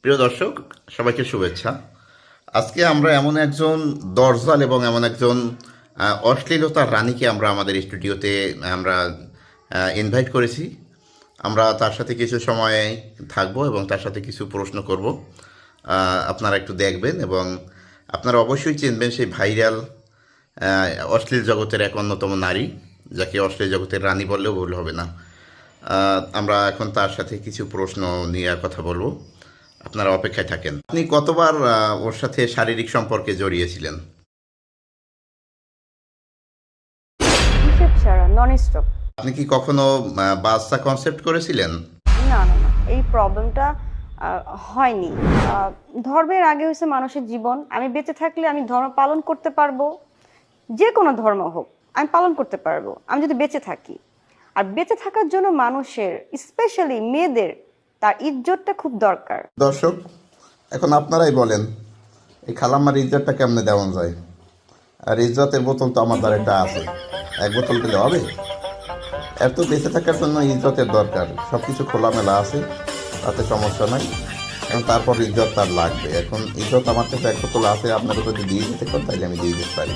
প্রিয় দর্শক, সবাইকে শুভেচ্ছা। আজকে আমরা এমন একজন দরজাল এবং এমন একজন অশ্লীলতার রানীকে আমরা আমাদের স্টুডিওতে আমরা ইনভাইট করেছি। আমরা তার সাথে কিছু সময় থাকবো এবং তার সাথে কিছু প্রশ্ন করব। আপনারা একটু দেখবেন এবং আপনারা অবশ্যই চিনবেন সেই ভাইরাল অশ্লীল জগতের এক অন্যতম নারী, যাকে অশ্লীল জগতের রানী বললেও ভুল হবে না। আমরা এখন তার সাথে কিছু প্রশ্ন নিয়ে কথা বলবো। আপনারা অপেক্ষায় থাকেন। আপনি কতবার ওর সাথে শারীরিক সম্পর্কে জড়িয়েছিলেন? হিসেব ছাড়া নন স্টপ। আপনি কি কখনো বাচ্চা কনসেপ্ট করেছিলেন? না না না, এই প্রবলেমটা হয়নি। ধর্মের আগে হচ্ছে মানুষের জীবন। আমি বেঁচে থাকলে আমি ধর্ম পালন করতে পারবো, যে কোনো ধর্ম হোক আমি পালন করতে পারবো, আমি যদি বেঁচে থাকি। আর বেঁচে থাকার জন্য মানুষের, স্পেশালি মেয়েদের, তার ইজ্জতটা খুব দরকার। দর্শক, এখন আপনারাই বলেন এই খালাম্মার ইজ্জতটা কেমনে দেওয়া যায়? আর ইজ্জতের বোতল তো আমার দ্বারা একটা আছে, এক বোতল দিলে হবে? এত বেঁচে থাকার জন্য ইজ্জতের দরকার। সব কিছু খোলামেলা আছে, তাতে সমস্যা নাই। এখন তারপর ইজ্জত তার লাগবে। এখন ইজ্জত আমার কাছে এক বোতল আছে, আপনাকে যদি দিয়ে দিতে পারেন তাহলে আমি দিয়ে দিতে পারি।